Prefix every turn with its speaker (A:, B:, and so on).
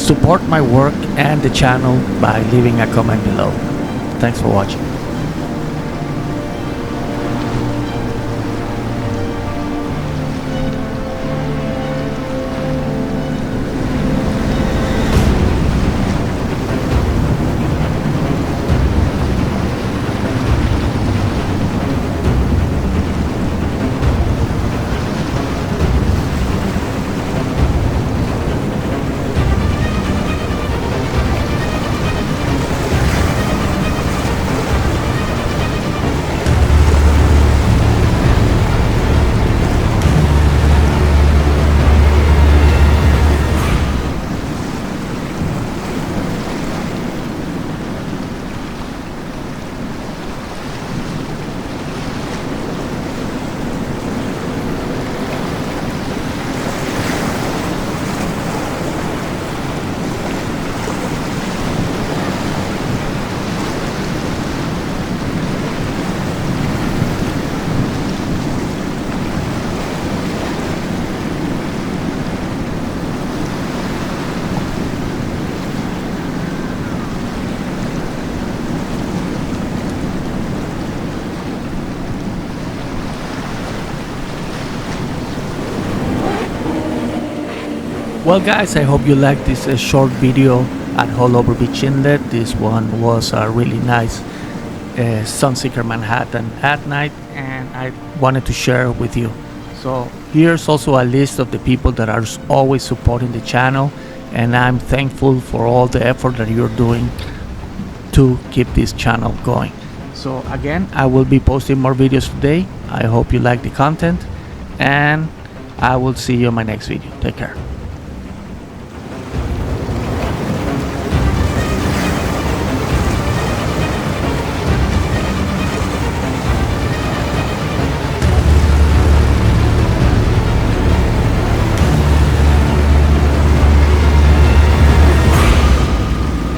A: Support my work and the channel by leaving a comment below. Thanks for watching. Well guys, I hope you liked this short video at Haulover Beach Inlet. This one was a really nice Sunseeker Manhattan at night, and I wanted to share with you. So here's also a list of the people that are always supporting the channel, and I'm thankful for all the effort that you're doing to keep this channel going. So again, I will be posting more videos today. I hope you like the content, and I will see you in my next video. Take care.